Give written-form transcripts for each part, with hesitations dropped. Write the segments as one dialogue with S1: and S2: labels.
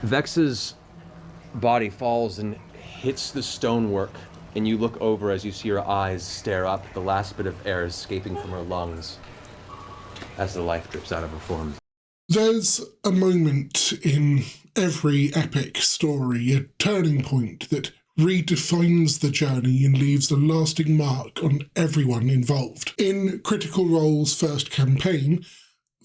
S1: Vex's body falls and hits the stonework, and you look over as you see her eyes stare up, the last bit of air escaping from her lungs as the life drips out of her form.
S2: There's a moment in every epic story, a turning point that redefines the journey and leaves a lasting mark on everyone involved. In Critical Role's first campaign,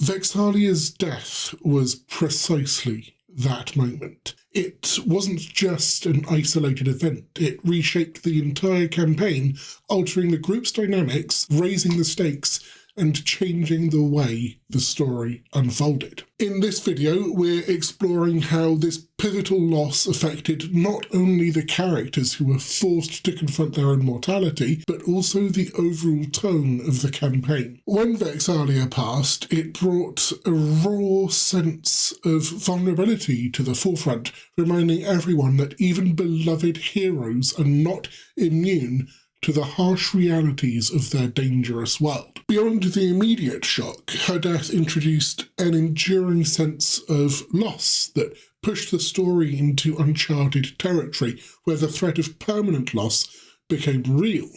S2: Vex'ahlia's death was precisely that moment. It wasn't just an isolated event. It reshaped the entire campaign, altering the group's dynamics, raising the stakes, and changing the way the story unfolded. In this video, we're exploring how this pivotal loss affected not only the characters who were forced to confront their own mortality, but also the overall tone of the campaign. When Vex'ahlia passed, it brought a raw sense of vulnerability to the forefront, reminding everyone that even beloved heroes are not immune to the harsh realities of their dangerous world. Beyond the immediate shock, her death introduced an enduring sense of loss that pushed the story into uncharted territory, where the threat of permanent loss became real,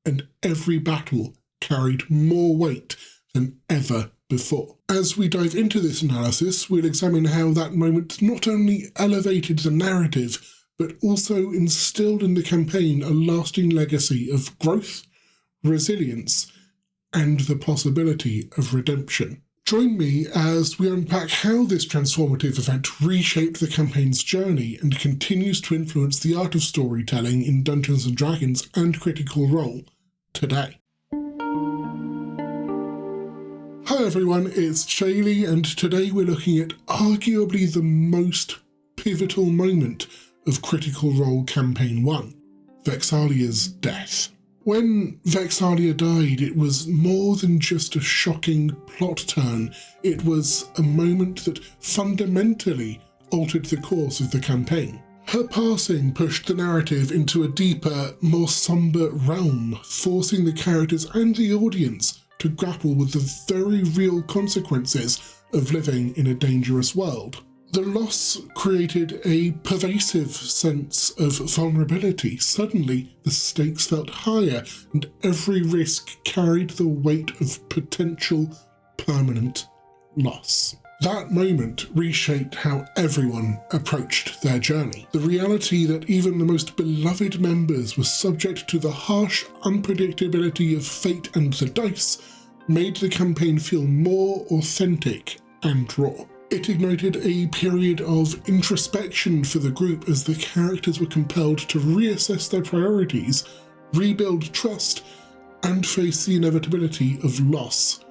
S2: and every battle carried more weight than ever before. As we dive into this analysis, we'll examine how that moment not only elevated the narrative, but also instilled in the campaign a lasting legacy of growth, resilience, and the possibility of redemption. Join me as we unpack how this transformative event reshaped the campaign's journey and continues to influence the art of storytelling in Dungeons & Dragons and Critical Role today. Hi everyone, it's Shaylee, and today we're looking at arguably the most pivotal moment of Critical Role Campaign 1, Vex'ahlia's death. When Vex'ahlia died, it was more than just a shocking plot turn. It was a moment that fundamentally altered the course of the campaign. Her passing pushed the narrative into a deeper, more somber realm, forcing the characters and the audience to grapple with the very real consequences of living in a dangerous world. The loss created a pervasive sense of vulnerability. Suddenly, the stakes felt higher, and every risk carried the weight of potential permanent loss. That moment reshaped how everyone approached their journey. The reality that even the most beloved members were subject to the harsh unpredictability of fate and the dice made the campaign feel more authentic and raw. It ignited a period of introspection for the group as the characters were compelled to reassess their priorities, rebuild trust, and face the inevitability of loss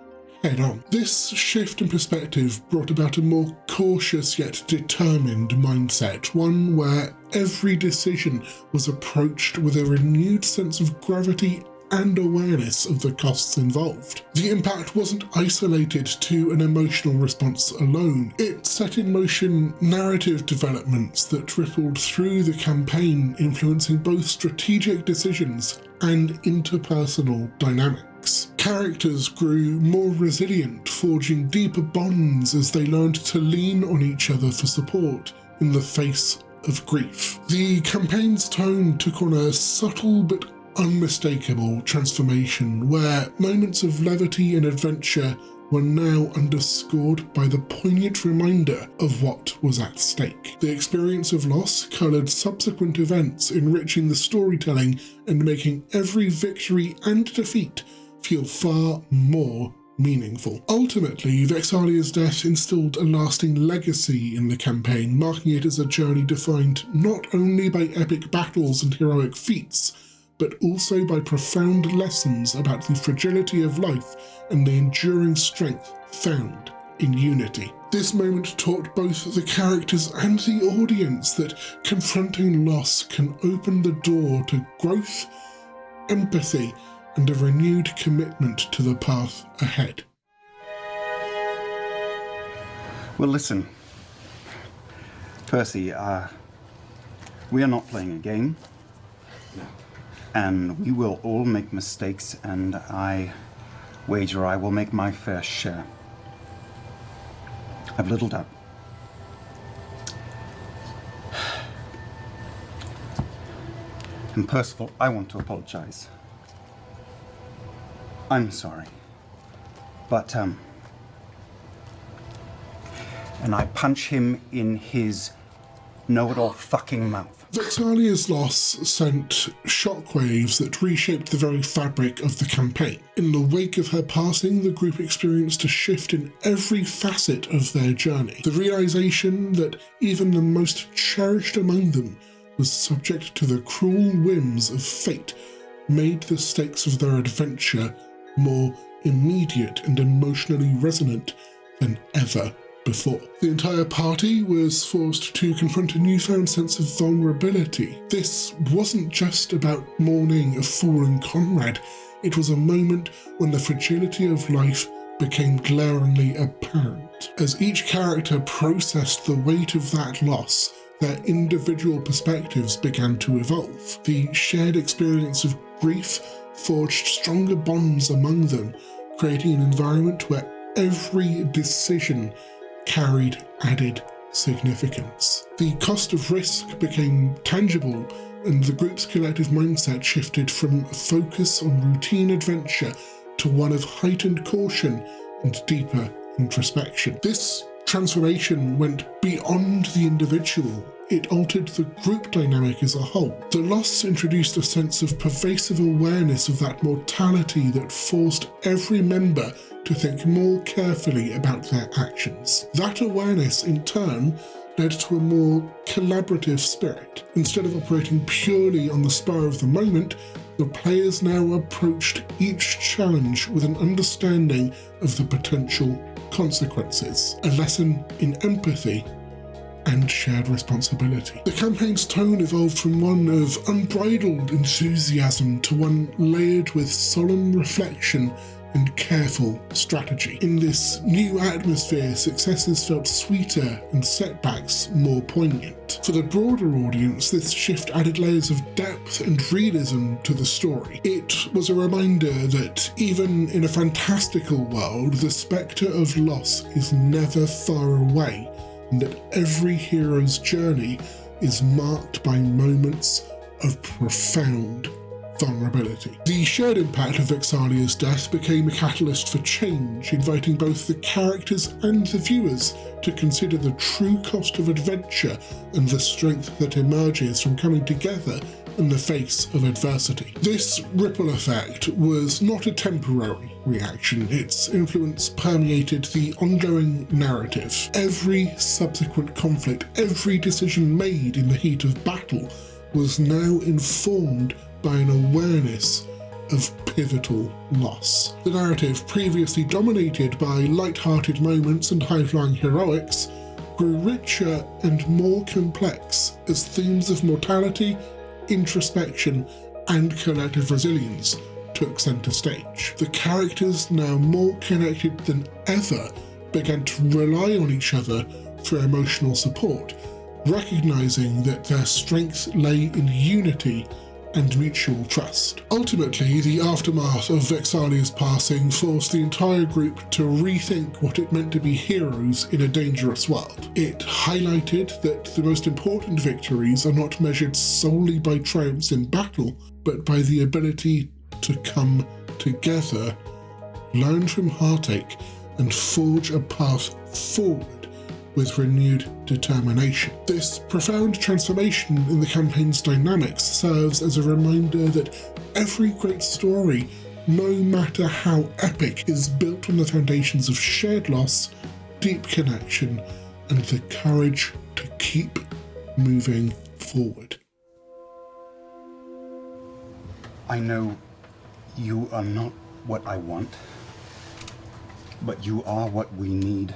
S2: head-on. This shift in perspective brought about a more cautious yet determined mindset, one where every decision was approached with a renewed sense of gravity and awareness of the costs involved. The impact wasn't isolated to an emotional response alone. It set in motion narrative developments that rippled through the campaign, influencing both strategic decisions and interpersonal dynamics. Characters grew more resilient, forging deeper bonds as they learned to lean on each other for support in the face of grief. The campaign's tone took on a subtle but unmistakable transformation, where moments of levity and adventure were now underscored by the poignant reminder of what was at stake. The experience of loss coloured subsequent events, enriching the storytelling and making every victory and defeat feel far more meaningful. Ultimately, Vex'ahlia's death instilled a lasting legacy in the campaign, marking it as a journey defined not only by epic battles and heroic feats, but also by profound lessons about the fragility of life and the enduring strength found in unity. This moment taught both the characters and the audience that confronting loss can open the door to growth, empathy, and a renewed commitment to the path ahead.
S3: Well, listen, Percy, we are not playing a game. And we will all make mistakes, and I wager I will make my fair share. I've little doubt. And Percival, I want to apologize. I'm sorry. But, and I punch him in his know-it-all fucking mouth.
S2: Vex'ahlia's loss sent shockwaves that reshaped the very fabric of the campaign. In the wake of her passing, the group experienced a shift in every facet of their journey. The realization that even the most cherished among them was subject to the cruel whims of fate made the stakes of their adventure more immediate and emotionally resonant than ever before. The entire party was forced to confront a newfound sense of vulnerability. This wasn't just about mourning a fallen comrade, it was a moment when the fragility of life became glaringly apparent. As each character processed the weight of that loss, their individual perspectives began to evolve. The shared experience of grief forged stronger bonds among them, creating an environment where every decision carried added significance. The cost of risk became tangible, and the group's collective mindset shifted from a focus on routine adventure to one of heightened caution and deeper introspection. This transformation went beyond the individual. It altered the group dynamic as a whole. The loss introduced a sense of pervasive awareness of that mortality that forced every member to think more carefully about their actions. That awareness, in turn, led to a more collaborative spirit. Instead of operating purely on the spur of the moment, the players now approached each challenge with an understanding of the potential consequences, a lesson in empathy and shared responsibility. The campaign's tone evolved from one of unbridled enthusiasm to one layered with solemn reflection and careful strategy. In this new atmosphere, successes felt sweeter and setbacks more poignant. For the broader audience, this shift added layers of depth and realism to the story. It was a reminder that even in a fantastical world, the spectre of loss is never far away, and that every hero's journey is marked by moments of profound vulnerability. The shared impact of Vex'ahlia's death became a catalyst for change, inviting both the characters and the viewers to consider the true cost of adventure and the strength that emerges from coming together in the face of adversity. This ripple effect was not a temporary reaction. Its influence permeated the ongoing narrative. Every subsequent conflict, every decision made in the heat of battle was now informed by an awareness of pivotal loss. The narrative, previously dominated by light-hearted moments and high-flying heroics, grew richer and more complex as themes of mortality, introspection, and collective resilience took centre stage. The characters, now more connected than ever, began to rely on each other for emotional support, recognizing that their strength lay in unity and mutual trust. Ultimately, the aftermath of Vex'ahlia's passing forced the entire group to rethink what it meant to be heroes in a dangerous world. It highlighted that the most important victories are not measured solely by triumphs in battle, but by the ability to come together, learn from heartache, and forge a path forward with renewed determination. This profound transformation in the campaign's dynamics serves as a reminder that every great story, no matter how epic, is built on the foundations of shared loss, deep connection, and the courage to keep moving forward.
S3: I know you are not what I want, but you are what we need.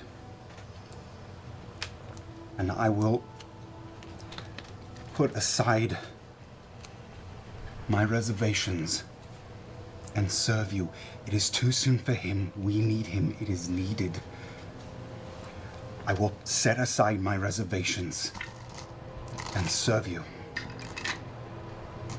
S3: And I will put aside my reservations and serve you. It is too soon for him. We need him. It is needed. I will set aside my reservations and serve you.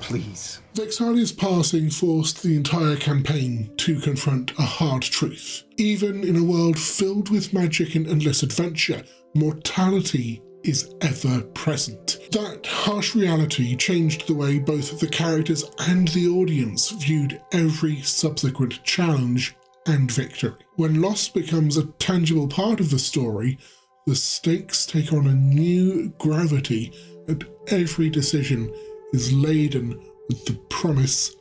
S3: Please.
S2: Vex'ahlia's passing forced the entire campaign to confront a hard truth. Even in a world filled with magic and endless adventure, mortality is ever present. That harsh reality changed the way both the characters and the audience viewed every subsequent challenge and victory. When loss becomes a tangible part of the story, the stakes take on a new gravity, and every decision is laden with the promise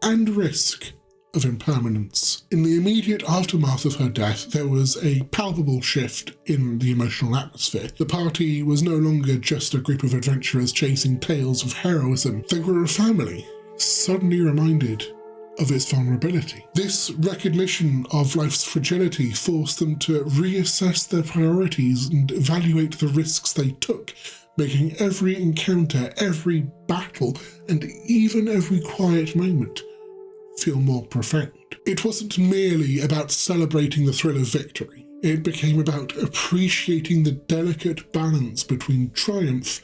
S2: and risk of impermanence. In the immediate aftermath of her death, there was a palpable shift in the emotional atmosphere. The party was no longer just a group of adventurers chasing tales of heroism. They were a family, suddenly reminded of its vulnerability. This recognition of life's fragility forced them to reassess their priorities and evaluate the risks they took, making every encounter, every battle, and even every quiet moment feel more profound. It wasn't merely about celebrating the thrill of victory. It became about appreciating the delicate balance between triumph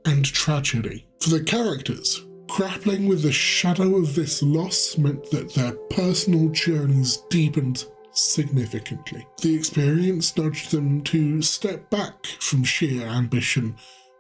S2: and tragedy. For the characters, grappling with the shadow of this loss meant that their personal journeys deepened significantly. The experience nudged them to step back from sheer ambition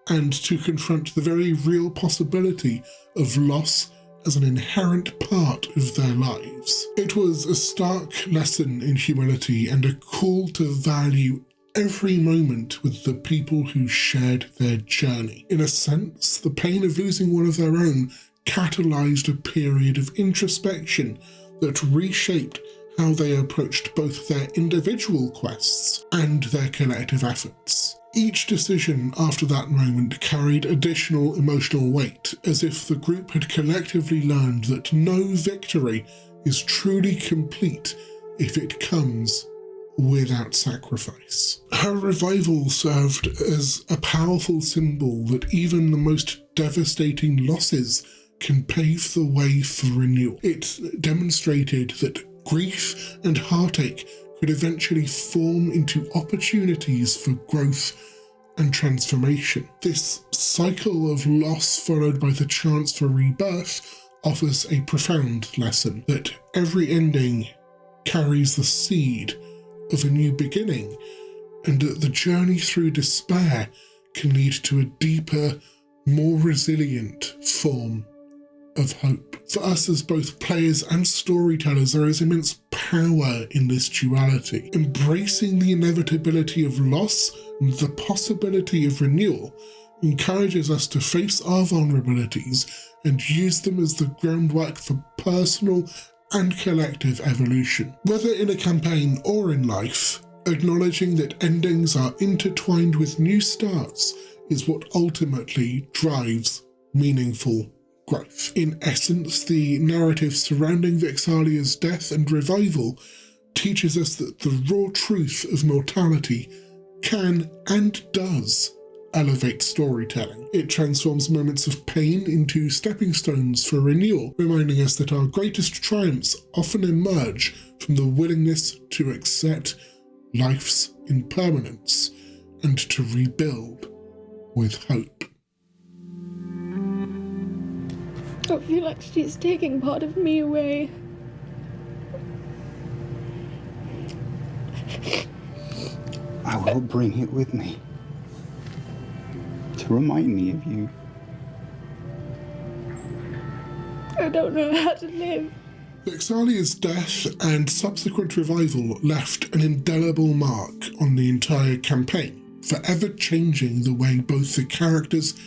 S2: and to confront the very real possibility of loss as an inherent part of their lives. It was a stark lesson in humility and a call to value every moment with the people who shared their journey. In a sense, the pain of losing one of their own catalyzed a period of introspection that reshaped how they approached both their individual quests and their collective efforts. Each decision after that moment carried additional emotional weight, as if the group had collectively learned that no victory is truly complete if it comes without sacrifice. Her revival served as a powerful symbol that even the most devastating losses can pave the way for renewal. It demonstrated that grief and heartache could eventually form into opportunities for growth and transformation. This cycle of loss followed by the chance for rebirth offers a profound lesson that every ending carries the seed of a new beginning, and that the journey through despair can lead to a deeper, more resilient form of hope. For us as both players and storytellers, there is immense power in this duality. Embracing the inevitability of loss and the possibility of renewal encourages us to face our vulnerabilities and use them as the groundwork for personal and collective evolution. Whether in a campaign or in life, acknowledging that endings are intertwined with new starts is what ultimately drives meaningful growth. In essence, the narrative surrounding Vex'ahlia's death and revival teaches us that the raw truth of mortality can and does elevate storytelling. It transforms moments of pain into stepping stones for renewal, reminding us that our greatest triumphs often emerge from the willingness to accept life's impermanence and to rebuild with hope.
S4: I feel like she's taking part of me away.
S3: I will bring it with me to remind me of you.
S4: I don't know how to live.
S2: Vex'ahlia's death and subsequent revival left an indelible mark on the entire campaign, forever changing the way both the characters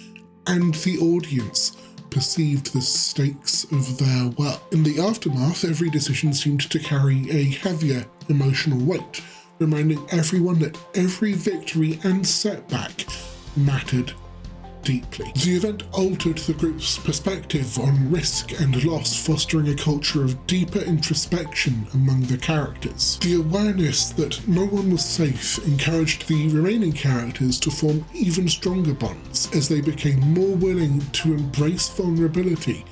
S2: and the audience perceived the stakes of their work. In the aftermath, every decision seemed to carry a heavier emotional weight, reminding everyone that every victory and setback mattered deeply. The event altered the group's perspective on risk and loss, fostering a culture of deeper introspection among the characters. The awareness that no one was safe encouraged the remaining characters to form even stronger bonds as they became more willing to embrace vulnerability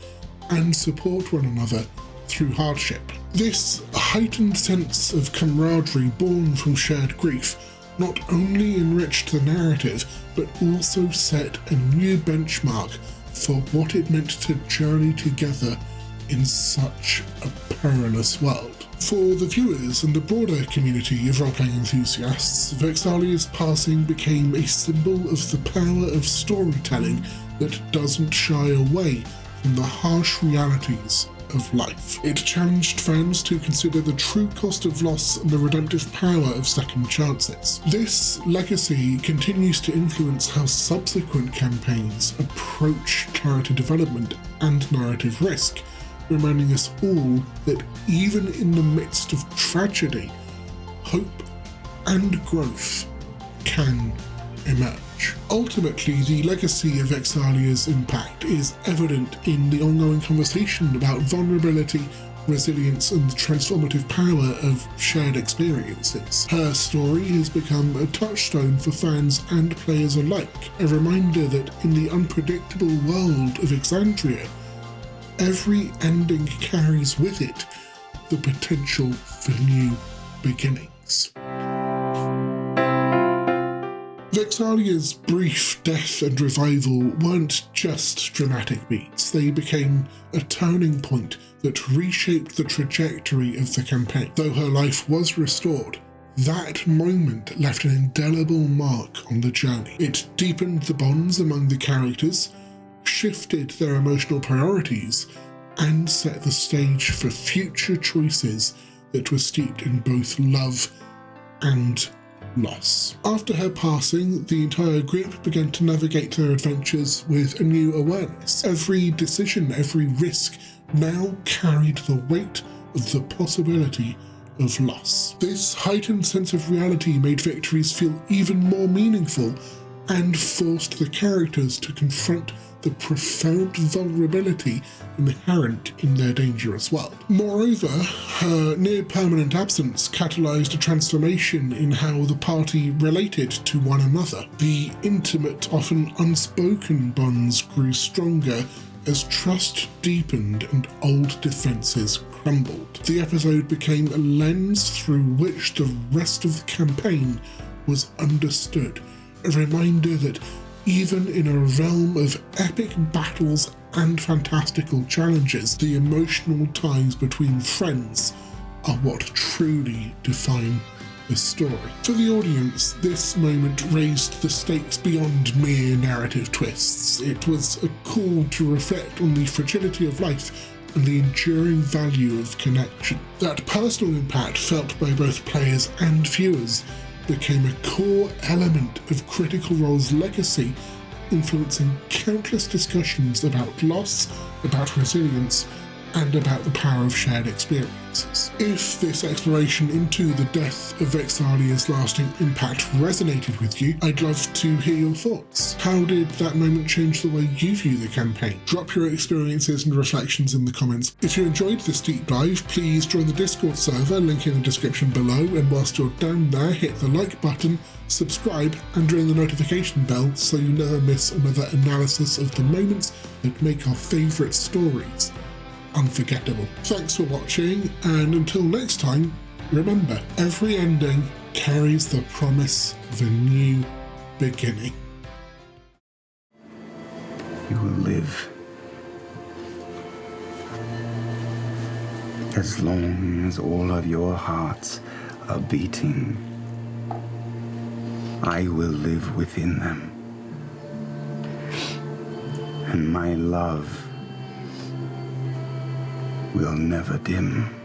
S2: and support one another through hardship. This heightened sense of camaraderie born from shared grief not only enriched the narrative, but also set a new benchmark for what it meant to journey together in such a perilous world. For the viewers and the broader community of role-playing enthusiasts, Vex'ahlia's passing became a symbol of the power of storytelling that doesn't shy away from the harsh realities of life. It challenged fans to consider the true cost of loss and the redemptive power of second chances. This legacy continues to influence how subsequent campaigns approach character development and narrative risk, reminding us all that even in the midst of tragedy, hope and growth can emerge. Ultimately, the legacy of Vex'ahlia's impact is evident in the ongoing conversation about vulnerability, resilience, and the transformative power of shared experiences. Her story has become a touchstone for fans and players alike, a reminder that in the unpredictable world of Exandria, every ending carries with it the potential for new beginnings. Vex'ahlia's brief death and revival weren't just dramatic beats, they became a turning point that reshaped the trajectory of the campaign. Though her life was restored, that moment left an indelible mark on the journey. It deepened the bonds among the characters, shifted their emotional priorities, and set the stage for future choices that were steeped in both love and loss. After her passing, the entire group began to navigate their adventures with a new awareness. Every decision, every risk now carried the weight of the possibility of loss. This heightened sense of reality made victories feel even more meaningful and forced the characters to confront the profound vulnerability inherent in their dangerous world. Moreover, her near-permanent absence catalyzed a transformation in how the party related to one another. The intimate, often unspoken bonds grew stronger as trust deepened and old defenses crumbled. The episode became a lens through which the rest of the campaign was understood, a reminder that even in a realm of epic battles and fantastical challenges, the emotional ties between friends are what truly define the story. For the audience, this moment raised the stakes beyond mere narrative twists. It was a call to reflect on the fragility of life and the enduring value of connection. That personal impact felt by both players and viewers became a core element of Critical Role's legacy, influencing countless discussions about loss, about resilience, and about the power of shared experiences. If this exploration into the death of Vex'ahlia's lasting impact resonated with you, I'd love to hear your thoughts. How did that moment change the way you view the campaign? Drop your experiences and reflections in the comments. If you enjoyed this deep dive, please join the Discord server, link in the description below, and whilst you're down there, hit the like button, subscribe, and ring the notification bell so you never miss another analysis of the moments that make our favourite stories unforgettable. Thanks for watching, and until next time, remember, every ending carries the promise of a new beginning.
S3: You will live as long as all of your hearts are beating. I will live within them, and my love will never dim.